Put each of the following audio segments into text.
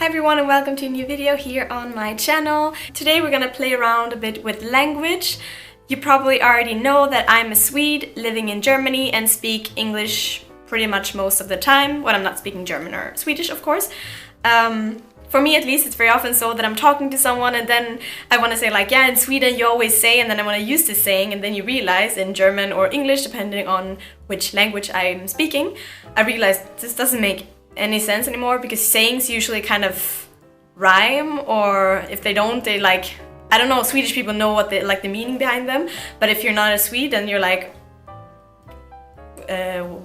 Hi everyone and welcome to a new video here on my channel. Today we're gonna play around a bit with language. You probably already know that I'm a Swede living in Germany and speak English pretty much most of the time when I'm not speaking German or Swedish, of course. For me at least, it's very often so that I'm talking to someone and then I want to say like, yeah, in Sweden you always say, and then I want to use this saying, and then you realize in German or English, depending on which language I'm speaking, I realize this doesn't make any sense anymore because sayings usually kind of rhyme, or if they don't, they like, I don't know, Swedish people know what they like the meaning behind them, but if you're not a Swede then you're like,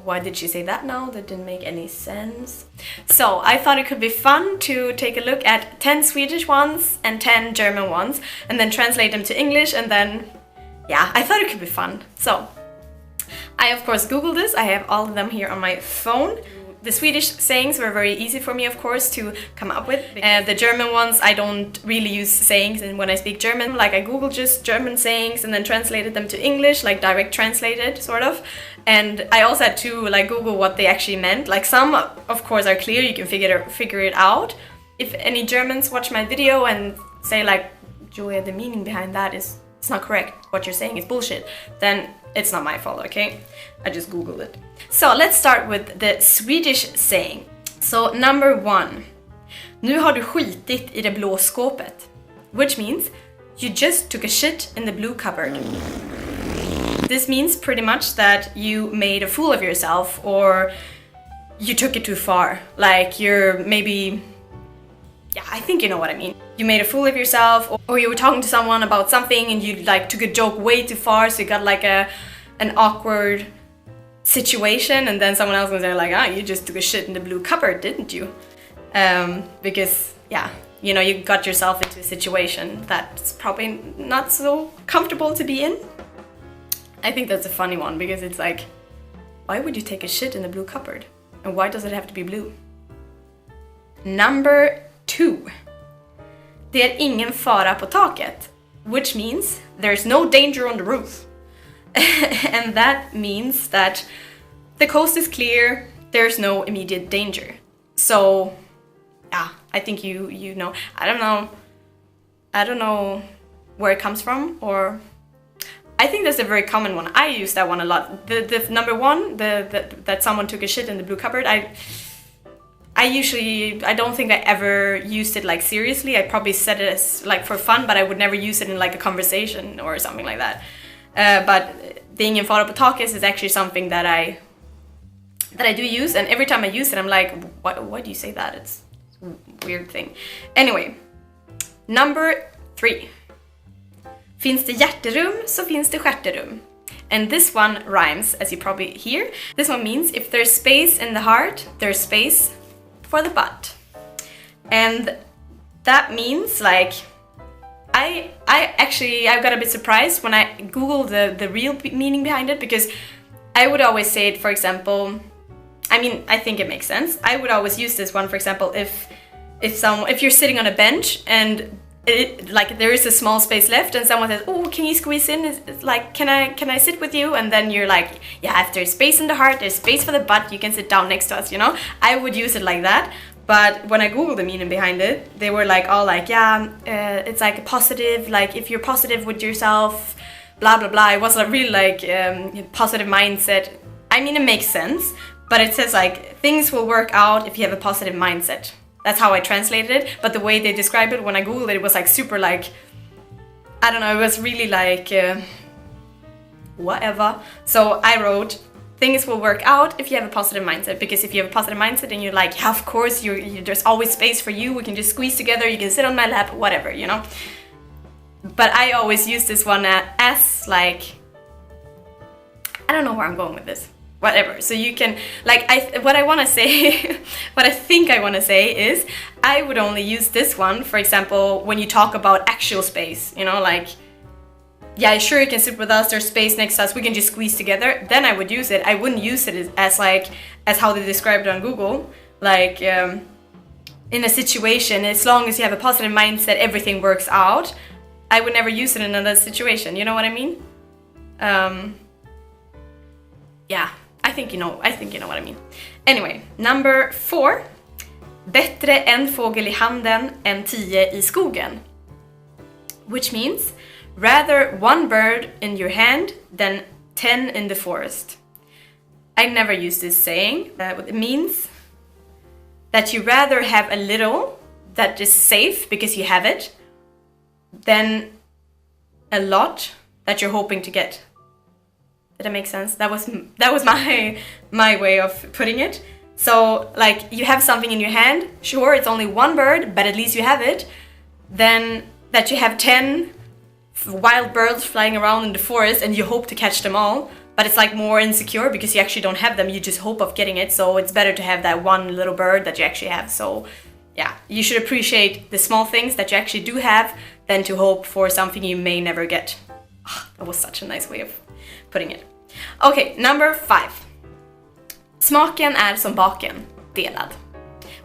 why did she say that now? That didn't make any sense. So I thought it could be fun to take a look at 10 Swedish ones and 10 German ones and then translate them to English, and then yeah, I thought it could be fun. So I of course googled this. I have all of them here on my phone. The Swedish sayings were very easy for me, of course, to come up with. The German ones, I don't really use sayings, and when I speak German, like I googled just German sayings and then translated them to English, like direct translated, sort of. And I also had to like Google what they actually meant. Like some, of course, are clear, you can figure it out. If any Germans watch my video and say like, Julia, the meaning behind that is, it's not correct, what you're saying is bullshit, then it's not my fault, okay? I just googled it. So let's start with the Swedish saying. So number 1. Nu har du skitit i det blå skåpet. Which means, you just took a shit in the blue cupboard. This means pretty much that you made a fool of yourself, or you took it too far. Like you're maybe, yeah, I think you know what I mean. You made a fool of yourself, or you were talking to someone about something and you like took a joke way too far, so you got like an awkward situation, and then someone else was there like, ah, you just took a shit in the blue cupboard, didn't you? Because yeah, you know, you got yourself into a situation that's probably not so comfortable to be in. I think that's a funny one because it's like, why would you take a shit in the blue cupboard? And why does it have to be blue? Number 2. Det är ingen fara på taket, which means there's no danger on the roof. And that means that the coast is clear, there's no immediate danger. So, yeah, I think you know. I don't know where it comes from, or I think that's a very common one. I use that one a lot. The number 1, that someone took a shit in the blue cupboard. I don't think I ever used it like seriously. I probably said it as like for fun, but I would never use it in like a conversation or something like that. But det är ingen fara på taket is actually something that I do use, and every time I use it I'm like, why do you say that? It's a weird thing. Anyway, number 3. Finns det hjärterum så finns det stjärterum. And this one rhymes, as you probably hear. This one means if there's space in the heart, there's space for the butt. And that means like, I got a bit surprised when I googled the real meaning behind it, because I would always say it, for example, I mean, I think it makes sense. I would always use this one, for example, if you're sitting on a bench and like there is a small space left and someone says, oh, can you squeeze in? It's like, can I sit with you? And then you're like, yeah, if there's space in the heart, there's space for the butt, you can sit down next to us, you know? I would use it like that. But when I googled the meaning behind it, they were like all like, yeah, it's like a positive, like if you're positive with yourself, blah blah blah. It was a really like positive mindset. I mean, it makes sense, but it says like things will work out if you have a positive mindset. That's how I translated it, but the way they described it when I googled it, it was like super like, I don't know, it was really like whatever. So I wrote, things will work out if you have a positive mindset, because if you have a positive mindset and you're like, yeah, of course, there's always space for you, we can just squeeze together, you can sit on my lap, whatever, you know. But I always use this one as like, I don't know where I'm going with this. Whatever. So you can, like, what I want to say, what I think I want to say is, I would only use this one, for example, when you talk about actual space, you know, like, yeah, sure, you can sit with us, there's space next to us, we can just squeeze together, then I would use it. I wouldn't use it as how they described it on Google, like, in a situation, as long as you have a positive mindset, everything works out. I would never use it in another situation, you know what I mean? Yeah. I think you know what I mean. Anyway, number 4. bättre en fågel i handen än 10 i skogen. Which means, rather one bird in your hand than 10 in the forest. I never use this saying. It means that you rather have a little that is safe because you have it than a lot that you're hoping to get. Did that make sense? That was my way of putting it. So like you have something in your hand, sure it's only one bird, but at least you have it. Then that you have 10 wild birds flying around in the forest and you hope to catch them all, but it's like more insecure because you actually don't have them, you just hope of getting it. So it's better to have that one little bird that you actually have. So yeah, you should appreciate the small things that you actually do have than to hope for something you may never get. That was such a nice way of putting it. Okay, number 5. Smaken är som baken, delad.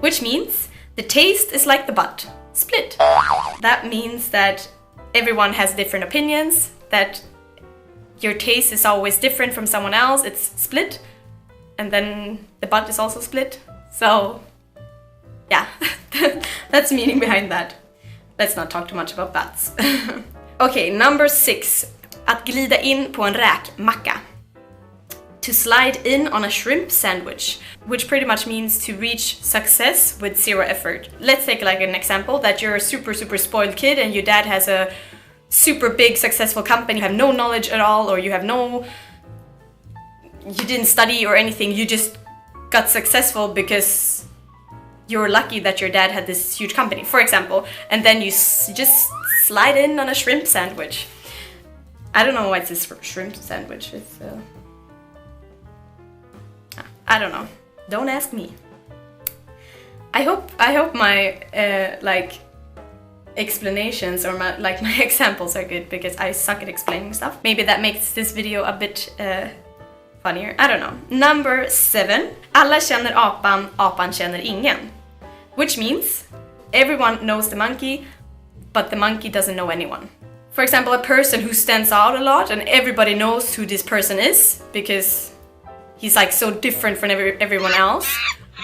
Which means the taste is like the butt, split. That means that everyone has different opinions, that your taste is always different from someone else, it's split, and then the butt is also split. So yeah, that's the meaning behind that. Let's not talk too much about butts. Okay, number 6. Att glida in på en räkmacka. To slide in on a shrimp sandwich, which pretty much means to reach success with 0 effort. Let's take like an example that you're a super spoiled kid and your dad has a super big successful company, you have no knowledge at all, or you didn't study or anything, you just got successful because you're lucky that your dad had this huge company, for example, and then you just slide in on a shrimp sandwich. I don't know why it's a shrimp sandwich. It's I don't know. Don't ask me. I hope my like explanations or my examples are good because I suck at explaining stuff. Maybe that makes this video a bit funnier. I don't know. Number 7. Alla känner apan, apan känner ingen. Which means everyone knows the monkey, but the monkey doesn't know anyone. For example, a person who stands out a lot and everybody knows who this person is because he's like so different from everyone else,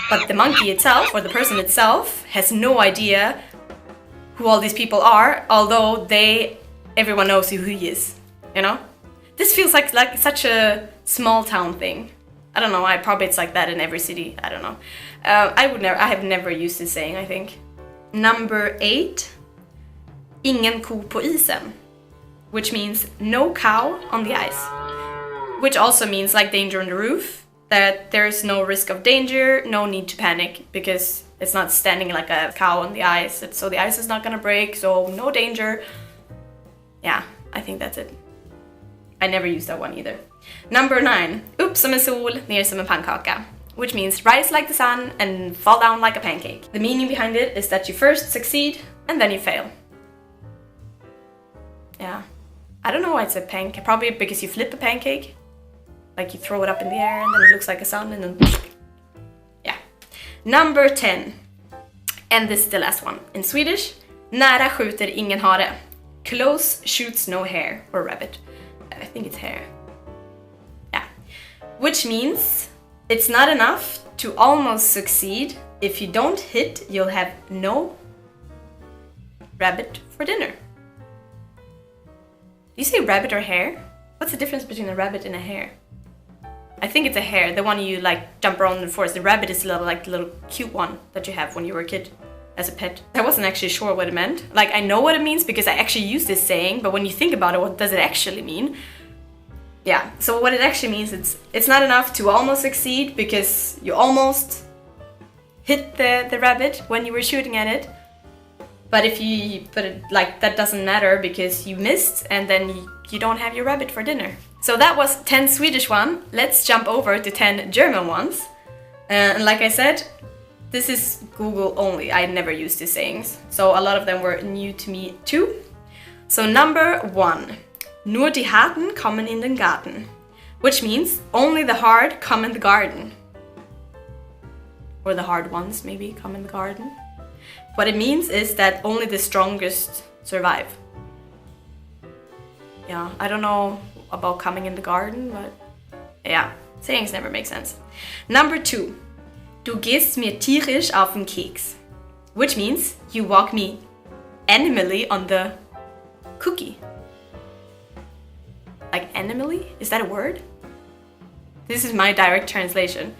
but the monkey itself or the person itself has no idea who all these people are, although everyone knows who he is, you know? This feels like such a small town thing. I don't know, probably it's like that in every city, I don't know. I have never used this saying, I think. Number 8. Ingen ko på isen, which means no cow on the ice. Which also means like danger on the roof, that there's no risk of danger, no need to panic because it's not standing like a cow on the ice, so the ice is not gonna break, so no danger. Yeah, I think that's it. I never used that one either. Number 9. Upp som en sol, ner som en pannkaka. Which means rise like the sun and fall down like a pancake. The meaning behind it is that you first succeed and then you fail. Yeah. I don't know why it's a pancake. Probably because you flip a pancake. Like you throw it up in the air and then it looks like a sun and then... Yeah. Number 10. And this is the last one. In Swedish, nära skjuter ingen hare. Close shoots no hare or rabbit. I think it's hare. Yeah. Which means it's not enough to almost succeed. If you don't hit, you'll have no rabbit for dinner. Do you say rabbit or hare? What's the difference between a rabbit and a hare? I think it's a hare, the one you like jump around in the forest. The rabbit is the little cute one that you have when you were a kid as a pet. I wasn't actually sure what it meant. Like I know what it means because I actually use this saying, but when you think about it, what does it actually mean? Yeah, so what it actually means, it's not enough to almost succeed because you almost hit the rabbit when you were shooting at it. But that doesn't matter because you missed and then you don't have your rabbit for dinner. So that was 10 Swedish ones. Let's jump over to 10 German ones. And like I said, this is Google only. I never used these sayings. So a lot of them were new to me too. So number 1. Nur die Harten kommen in den Garten. Which means only the hard come in the garden. Or the hard ones maybe come in the garden. What it means is that only the strongest survive. Yeah, I don't know about coming in the garden, but yeah, sayings never make sense. Number 2. Du Du gehst mir tierisch auf den Keks. Which means you walk me animally on the cookie. Like animally? Is that a word? This is my direct translation.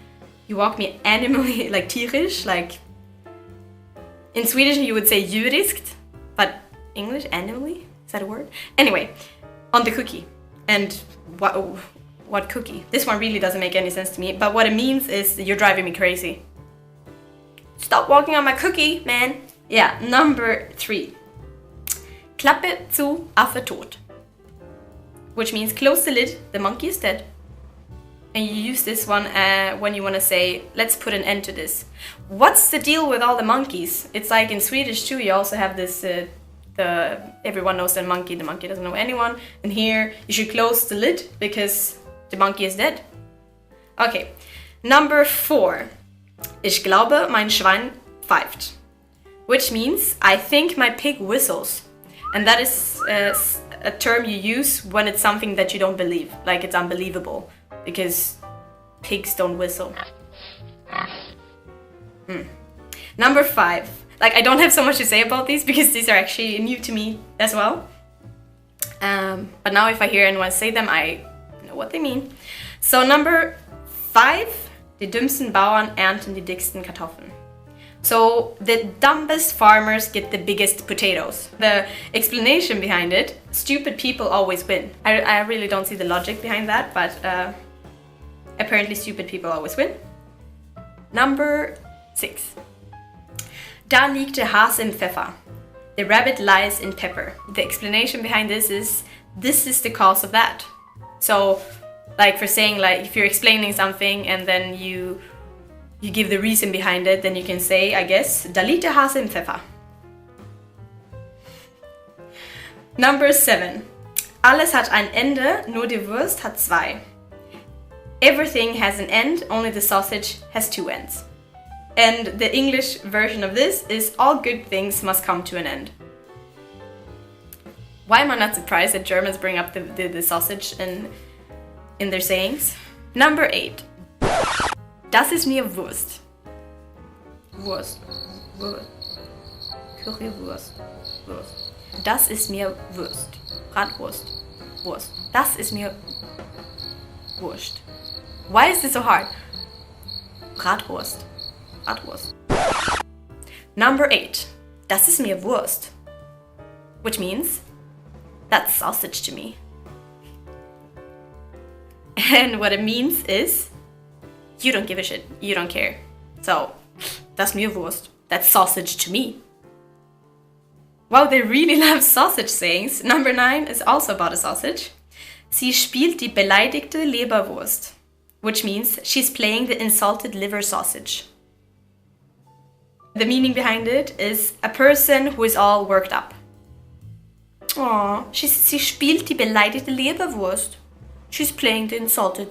You walk me animally, like tierisch, like... In Swedish you would say djuriskt, but English, animally? Is that a word? Anyway, on the cookie. And what cookie? This one really doesn't make any sense to me, but what it means is you're driving me crazy. Stop walking on my cookie, man. Yeah, number 3. Klappe zu, Affe tot. Which means close the lid, the monkey is dead. And you use this one when you want to say, let's put an end to this. What's the deal with all the monkeys? It's like in Swedish too, you also have this, everyone knows the monkey doesn't know anyone. And here, you should close the lid because the monkey is dead. Okay, number 4. Ich glaube, mein Schwein pfeift. Which means, I think my pig whistles. And that is a term you use when it's something that you don't believe. Like it's unbelievable. Because pigs don't whistle. Number 5. Like, I don't have so much to say about these because these are actually new to me as well. But now if I hear anyone say them, I know what they mean. So number 5. Die dümmsten Bauern ernten die dicksten Kartoffeln. So the dumbest farmers get the biggest potatoes. The explanation behind it, stupid people always win. I really don't see the logic behind that, but apparently stupid people always win. Number 6. Da liegt der Hase im Pfeffer. The rabbit lies in pepper. The explanation behind this is the cause of that. So, like for saying, like if you're explaining something and then you give the reason behind it, then you can say, I guess, da liegt der Hase im Pfeffer. Number 7. Alles hat ein Ende, nur die Wurst hat 2. Everything has an end, only the sausage has 2 ends. And the English version of this is all good things must come to an end. Why am I not surprised that Germans bring up the sausage in their sayings? Number 8. Das ist mir Wurst. Wurst. Currywurst. Wurst. Das ist mir Wurst. Bratwurst. Wurst. Das ist mir Wurst. Why is this so hard? Bratwurst. Bratwurst. Number 8. Das ist mir Wurst. Which means, that's sausage to me. And what it means is, you don't give a shit. You don't care. So, das mir Wurst. That's sausage to me. Wow, they really love sausage sayings. Number 9 is also about a sausage. Sie spielt die beleidigte Leberwurst. Which means she's playing the insulted liver sausage. The meaning behind it is a person who is all worked up. Aww, sie spielt die beleidigte Leberwurst. She's playing the insulted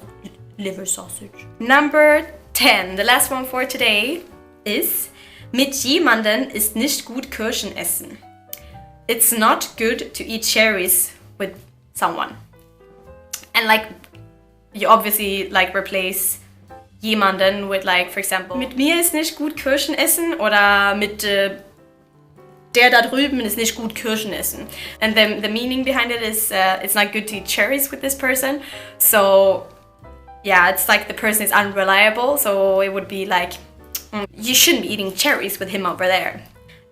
liver sausage. Number 10, the last one for today, is mit jemanden ist nicht gut Kirschen essen. It's not good to eat cherries with someone. And like, you obviously like replace jemanden with like, for example, mit mir ist nicht gut Kirschen essen oder mit der da drüben ist nicht gut Kirschen essen. And the meaning behind it is it's not good to eat cherries with this person. So yeah, it's like the person is unreliable. So it would be like, you shouldn't be eating cherries with him over there.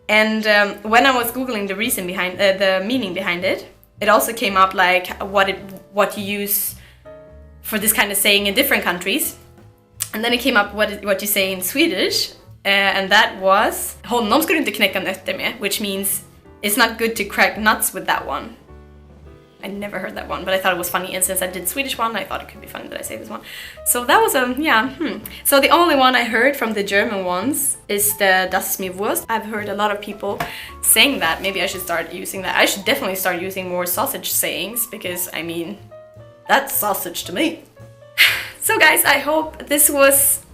And when I was Googling the reason behind, the meaning behind it, it also came up like what you use for this kind of saying in different countries. And then it came up what you say in Swedish, and that was honom ska du inte knäcka nötter med, which means it's not good to crack nuts with that one. I never heard that one, but I thought it was funny, and since I did Swedish one, I thought it could be funny that I say this one. So that was So the only one I heard from the German ones is the Das ist mir Wurst. I've heard a lot of people saying that. Maybe I should start using that. I should definitely start using more sausage sayings, because I mean, that's sausage to me. So guys, I hope this was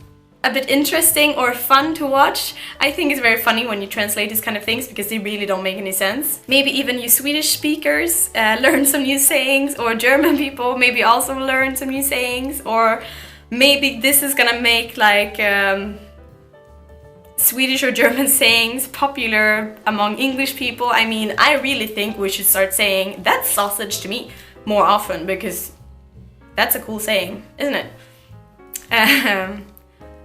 a bit interesting or fun to watch. I think it's very funny when you translate these kind of things because they really don't make any sense. Maybe even you Swedish speakers learn some new sayings, or German people maybe also learn some new sayings, or maybe this is gonna make like Swedish or German sayings popular among English people. I mean, I really think we should start saying "that's sausage" to me more often, because that's a cool saying, isn't it?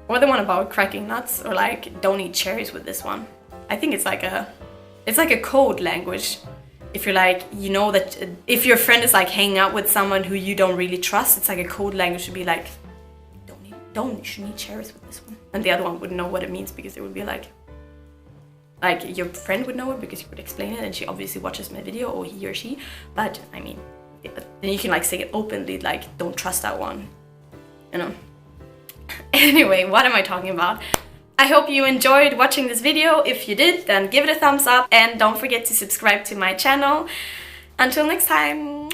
Or the one about cracking nuts, or like don't eat cherries with this one. I think it's like a code language. If you're like, you know, that if your friend is like hanging out with someone who you don't really trust, it's like a code language to be like, you shouldn't eat cherries with this one. And the other one wouldn't know what it means, because it would be like your friend would know it because you would explain it, and she obviously watches my video, or he or she. But I mean, then you can like say it openly, like don't trust that one, you know. Anyway, what am I talking about? I hope you enjoyed watching this video. If you did, then give it a thumbs up, and don't forget to subscribe to my channel. Until next time.